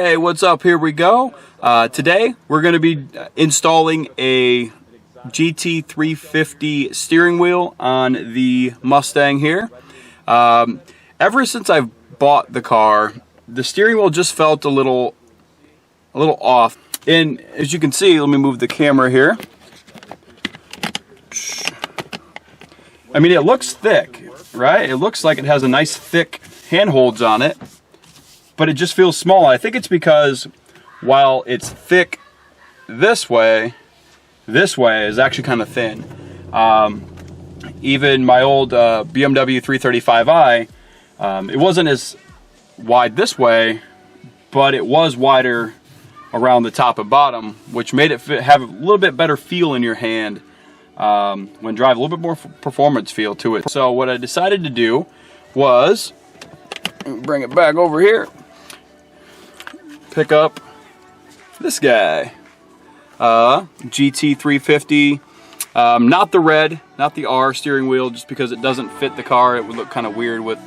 Hey, what's up? Here we go. Today we're going to be installing a GT350 steering wheel on the Mustang here. Ever since I've bought the car, the steering wheel just felt a little off. And as you can see, let me move the camera here. I mean, it looks thick, right? It looks like it has a nice thick handholds on it, but it just feels small. I think it's because while it's thick this way is actually kind of thin. Even my old BMW 335i, it wasn't as wide this way, but it was wider around the top and bottom, which made it have a little bit better feel in your hand when driving, a little bit more performance feel to it. So what I decided to do was bring it back over here, pick up this guy, GT350, not the red, not the R steering wheel, just because it doesn't fit the car. It would look kind of weird with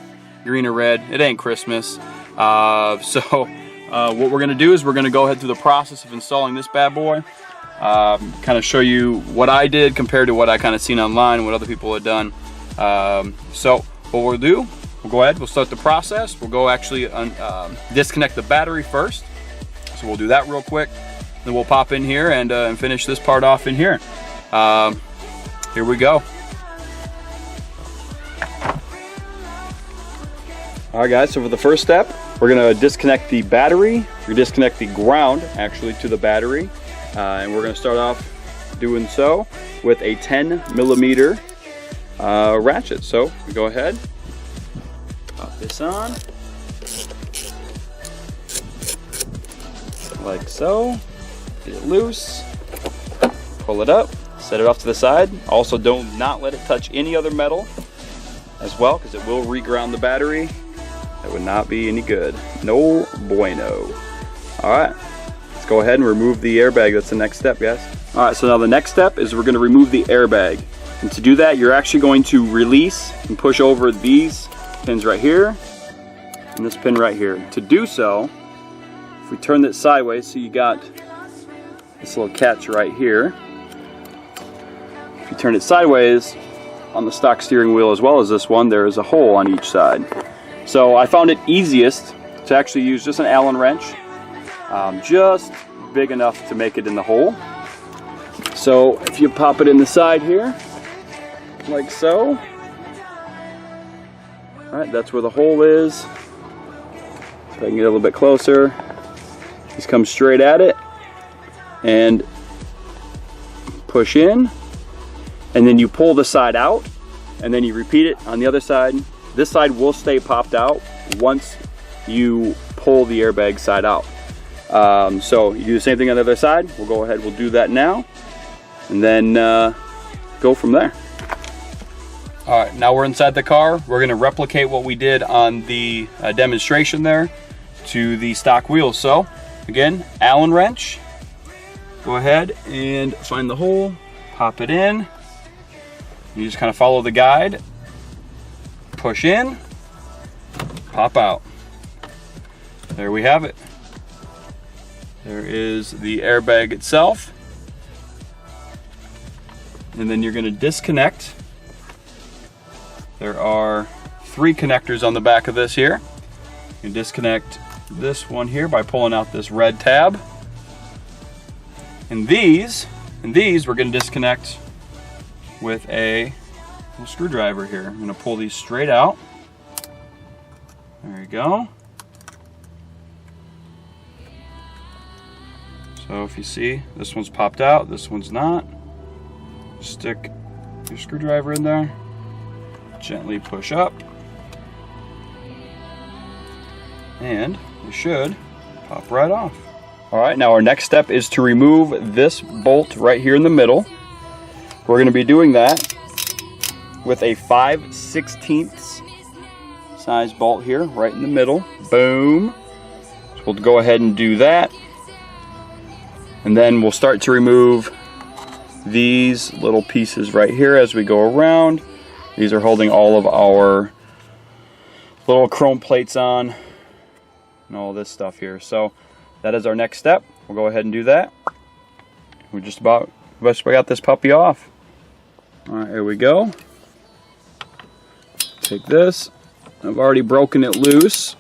green or red. It ain't Christmas. What we're going to do is we're going to go ahead through the process of installing this bad boy, kind of show you what I did compared to what I kind of seen online, what other people had done. So what we'll do, we'll go ahead, we'll start the process. We'll go actually disconnect the battery first. So we'll do that real quick. Then we'll pop in here and finish this part off in here. Here we go. All right, guys, so for the first step, we're gonna disconnect the battery. We're gonna disconnect the ground, actually, to the battery. And we're gonna start off doing so with a 10mm ratchet. So we go ahead, pop this on, like so. Get it loose, pull it up, set it off to the side. Also, do not let it touch any other metal as well, because it will reground the battery. That would not be any good. No bueno. All right, let's go ahead and remove the airbag. That's the next step, guys. All right, so now the next step is we're going to remove the airbag. And to do that, you're actually going to release and push over these pins right here and this pin right here. To do so, if we turn this sideways, so you got this little catch right here. If you turn it sideways on the stock steering wheel as well as this one, there is a hole on each side. So I found it easiest to actually use just an Allen wrench, just big enough to make it in the hole. So if you pop it in the side here, like so. All right, that's where the hole is. So I can get a little bit closer. Just come straight at it and push in, and then you pull the side out, and then you repeat it on the other side. This side will stay popped out once you pull the airbag side out. So you do the same thing on the other side. We'll go ahead, we'll do that now, and then go from there. All right, now we're inside the car. We're gonna replicate what we did on the demonstration there to the stock wheels. So again, Allen wrench, go ahead and find the hole, pop it in. You just kind of follow the guide, push in, pop out. There we have it. There is the airbag itself. And then you're going to disconnect. There are 3 connectors on the back of this here. You can disconnect this one here by pulling out this red tab. And these we're going to disconnect with a little screwdriver here. I'm going to pull these straight out. There you go. So if you see, this one's popped out, this one's not. Stick your screwdriver in there, gently push up, and you should pop right off. All right, now our next step is to remove this bolt right here in the middle. We're going to be doing that with a 5/16 size bolt here, right in the middle. Boom. So we'll go ahead and do that. And then we'll start to remove these little pieces right here as we go around. These are holding all of our little chrome plates on and all this stuff here. So that is our next step. We'll go ahead and do that. We just about got this puppy off. All right, here we go. Take this. I've already broken it loose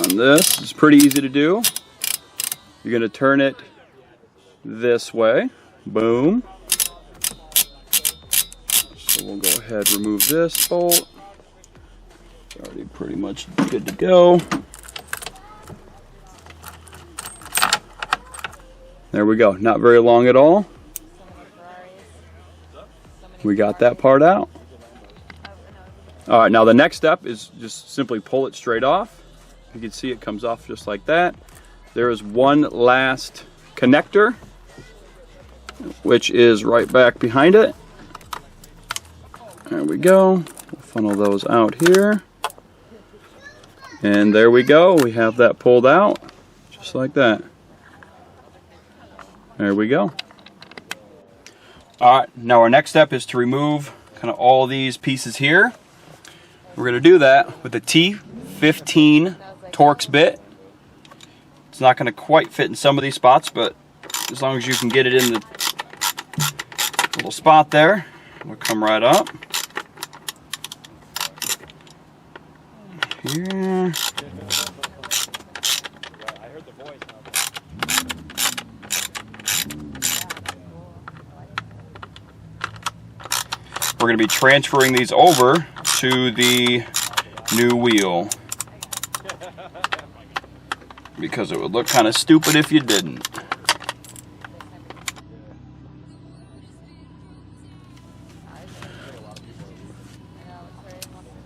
on this. It's pretty easy to do. You're going to turn it this way. Boom. So we'll go ahead and remove this bolt. It's already pretty much good to go. There we go. Not very long at all. We got that part out. All right, now the next step is just simply pull it straight off. You can see it comes off just like that. There is one last connector, which is right back behind it. There we go. We'll funnel those out here. And there we go. We have that pulled out, just like that. There we go. All right, now our next step is to remove kind of all these pieces here. We're going to do that with the T15 Torx bit. It's not going to quite fit in some of these spots, but as long as you can get it in the little spot there, it'll come right up. Here. We're going to be transferring these over to the new wheel, because it would look kind of stupid if you didn't.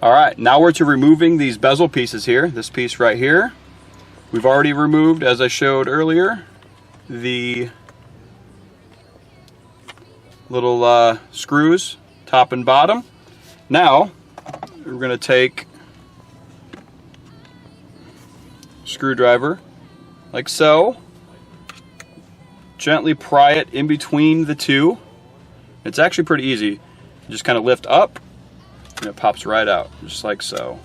All right, now we're to removing these bezel pieces here. This piece right here. We've already removed, as I showed earlier, the little screws, top and bottom. Now, we're going to take a screwdriver, like so, gently pry it in between the two. It's actually pretty easy. You just kind of lift up, and it pops right out, just like so.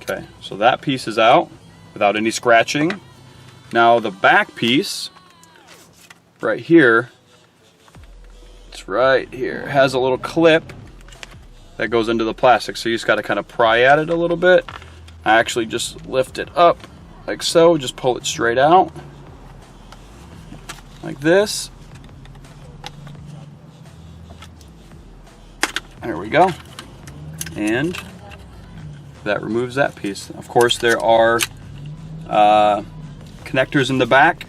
Okay, so that piece is out without any scratching. Now the back piece, right here, it's right here. It has a little clip that goes into the plastic, so you just got to kind of pry at it a little bit. I actually just lift it up like so, just pull it straight out like this. There we go. And that removes that piece. Of course, there are connectors in the back,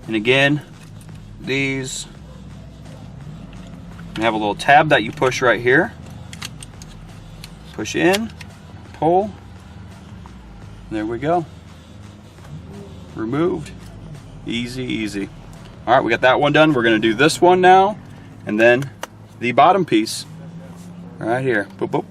and again, these have a little tab that you push right here. Push in, pull, there we go. Removed. Easy, easy. All right, we got that one done. We're going to do this one now, and then the bottom piece right here. Boop, boop.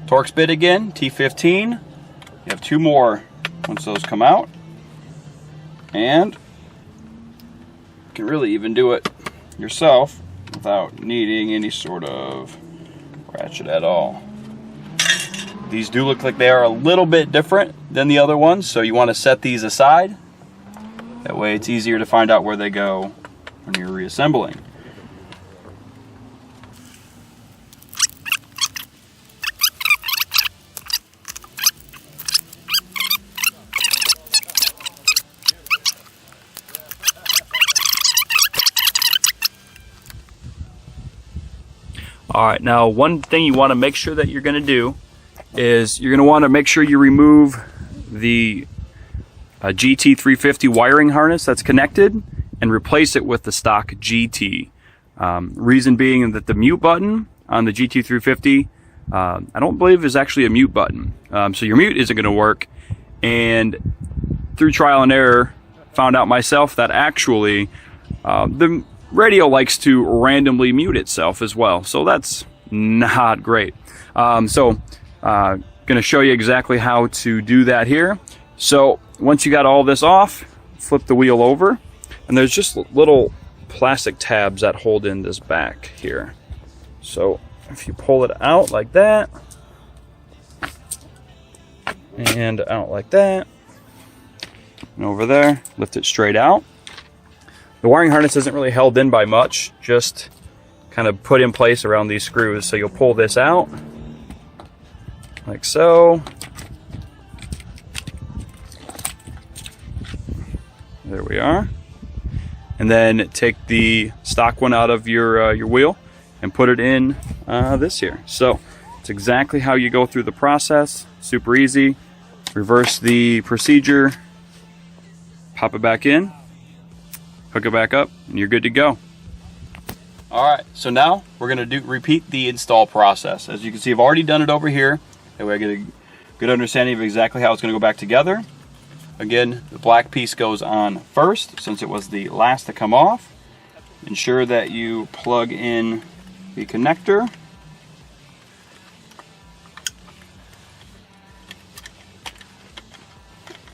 Torx bit again, T15. You have two more once those come out. And you can really even do it yourself without needing any sort of ratchet at all. These do look like they are a little bit different than the other ones, so you want to set these aside. That way it's easier to find out where they go when you're reassembling. All right, now one thing you want to make sure that you're going to do is you're going to want to make sure you remove the GT350 wiring harness that's connected and replace it with the stock GT. Reason being that the mute button on the GT350 I don't believe is actually a mute button. So your mute isn't going to work, and through trial and error found out myself that actually the radio likes to randomly mute itself as well, so that's not great. Going to show you exactly how to do that here. So once you got all this off, flip the wheel over, and there's just little plastic tabs that hold in this back here. So if you pull it out like that, and out like that, and over there, lift it straight out. The wiring harness isn't really held in by much, just kind of put in place around these screws. So you'll pull this out, like so. There we are. And then take the stock one out of your wheel and put it in this here. So it's exactly how you go through the process. Super easy. Reverse the procedure, pop it back in, hook it back up, and you're good to go. All right, so now we're going to repeat the install process. As you can see, I've already done it over here. That way I get a good understanding of exactly how it's going to go back together. Again, the black piece goes on first, since it was the last to come off. Ensure that you plug in the connector.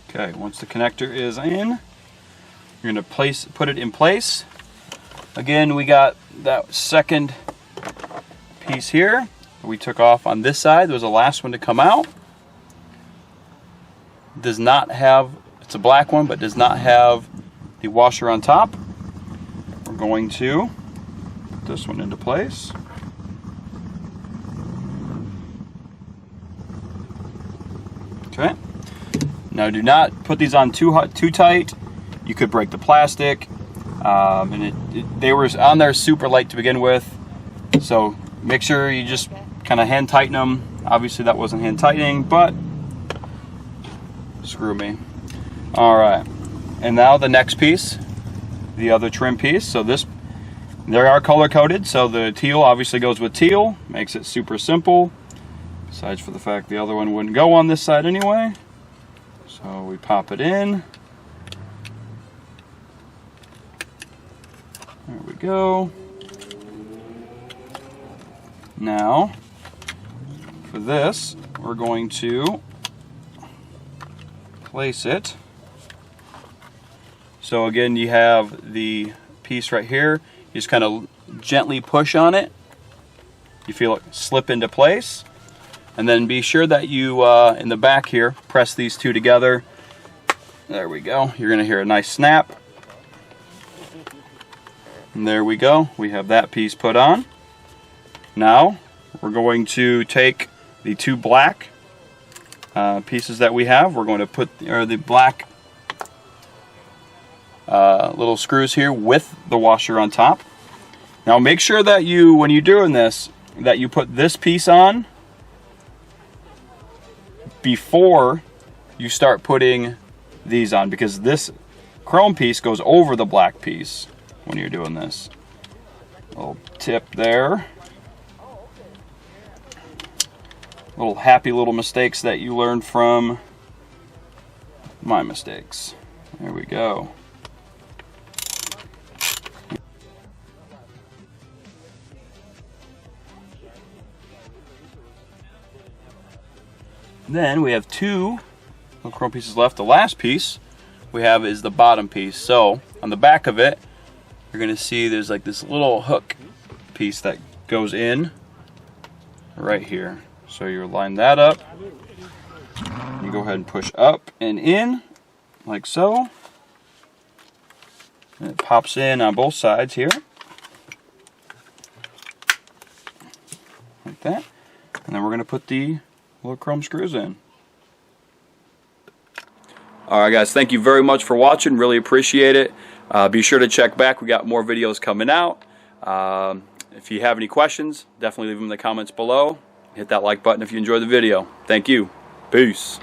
Okay, once the connector is in, you're going to put it in place. Again, we got that second piece here that we took off on this side. There was the last one to come out. Does not have, it's a black one, but does not have the washer on top. We're going to put this one into place. Okay. Now do not put these on too tight. You could break the plastic. They were on there super light to begin with. So make sure you just kind of hand tighten them. Obviously that wasn't hand tightening, but screw me. All right, and now the next piece, the other trim piece. So they are color coded, so the teal obviously goes with teal, makes it super simple, besides for the fact the other one wouldn't go on this side anyway. So we pop it in, there we go. Now for this, we're going to place it. So again, you have the piece right here. You just kind of gently push on it. You feel it slip into place. And then be sure that you, in the back here, press these two together. There we go. You're going to hear a nice snap. And there we go. We have that piece put on. Now, we're going to take the two black pieces that we have. We're going to put the black little screws here with the washer on top. Now make sure that you, when you're doing this, that you put this piece on before you start putting these on, because this chrome piece goes over the black piece when you're doing this. Little tip there. Little happy little mistakes that you learned from my mistakes. There we go. Then we have two little chrome pieces left. The last piece we have is the bottom piece. So on the back of it, you're going to see there's like this little hook piece that goes in right here. So you line that up. You go ahead and push up and in like so. And it pops in on both sides here. Like that. And then we're going to put the little chrome screws in. Alright guys, thank you very much for watching. Really appreciate it. Be sure to check back. We got more videos coming out. If you have any questions, definitely leave them in the comments below. Hit that like button if you enjoyed the video. Thank you. Peace.